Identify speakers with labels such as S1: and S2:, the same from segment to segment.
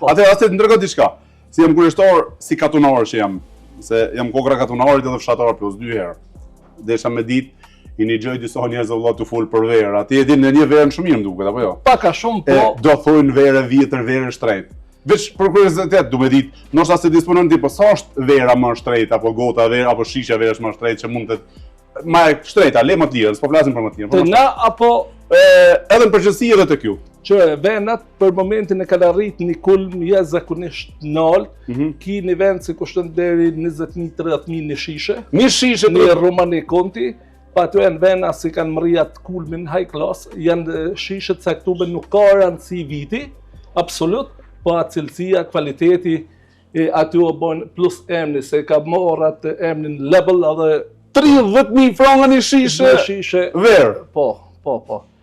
S1: Atëherë as të ndërkohë diçka. Si jam kurishtor, si katunor që jam, se jam kokra katunorit edhe fshatar plus 2 herë. Desha me ditë i një gjoj disa njerëz vëlla të fol për verë. Ati e din në një verë më shumë mirë më duket apo jo?
S2: Pak a shumë po.
S1: Do thonë verë vjetër, verë shtrejt. Veç për kuriozitet, du me ditë, ndoshta se disponon ti, po sa është vera më shtrejt apo gota verë apo shisha verë më shtrejt që mund të më shtrejta, le më të lirë, s'po flasim për më të lirë.
S2: Të na apo
S1: edhe në përgjithësi edhe të kjo.
S2: Që venat për momentin e kanë arrit një kulm jashtëzakonisht nalt, ki një vend që kushton deri 20.000-30.000 në shishe.
S1: Një shishe
S2: në Romani Konti, pa ato janë vena si kanë mërjat kulmin high class, janë shishe të caktuar nuk ka rëndësi viti, absolut, po cilësia, kvaliteti, aty o bën plus emni, se ka marrë atë emnin level edhe
S1: 30.000 franga një shishe verë.
S2: Po.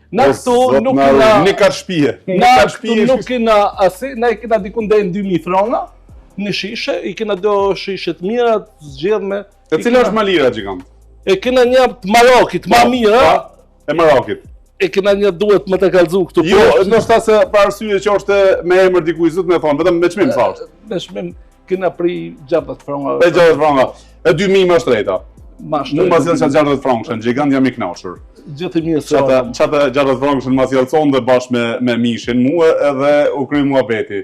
S2: Na këtu nuk kena...
S1: Një katë shpije.
S2: Na këtu nuk kena asi, na i kena dikun dhe 2.000 franga në shishe, i kena do shishe të mira, të zgjedhme.
S1: E cila është ma lira gjigant?
S2: E kena një të Marokit, ma mira.
S1: E Marokit.
S2: E kena një duhet më të kalzu këtu.
S1: Jo, ndoshta se pa arsye që është me emër dikuj zot me thonë, vetëm me çmim sa është.
S2: Me çmim kena pri 60 franga.
S1: Me 60 franga. E 2.000 më shtrejta.
S2: Ma shtrejta.
S1: Nuk ma sjell çfarë 60 franga, gjigant jam i kënaqur.
S2: Gjithë mirë se.
S1: Çata 60 franga ma sjell sonde bashkë me mishin mua edhe u kry muhabeti.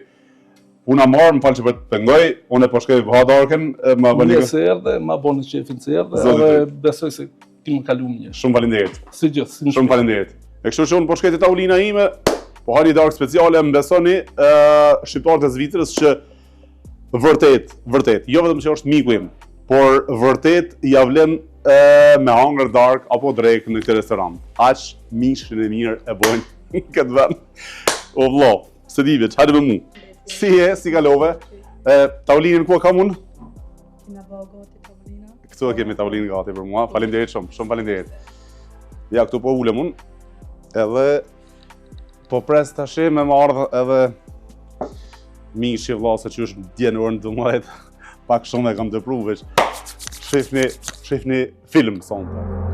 S1: Puna marrë, më falë që për të pengoj, unë e po shkoj Hadarken, ma bëni...
S2: Një se erdhe, ma bëni qefin se erdhe, edhe besoj se ti më kalu një.
S1: Shumë falenderit.
S2: Si gjithë.
S1: Shumë falenderit. E kështu që unë po shkoj te tavolina ime, po ha një darkë speciale, më besoni, shqiptarët e Zvicrës që vërtet, jo vetëm që është miku im, por vërtet ja vlen me hangër dark apo drejk në këtë restoran. Aq mishin e mirë e bojnë këtë vend. O vëlla, se di veç, hajde me mu. Si kalove? Tavolinën ku e kam unë?
S3: Kena bëhë gati tavolina.
S1: Këtu e kemi tavolinën gati për mua, falenderit shumë falenderit. Ja, këtu po ulem unë, edhe po pres tash me më ardhë edhe mishi vëlla se që është dje në orën 12, pak shumë e kam të pru veç. Shifni film sonte.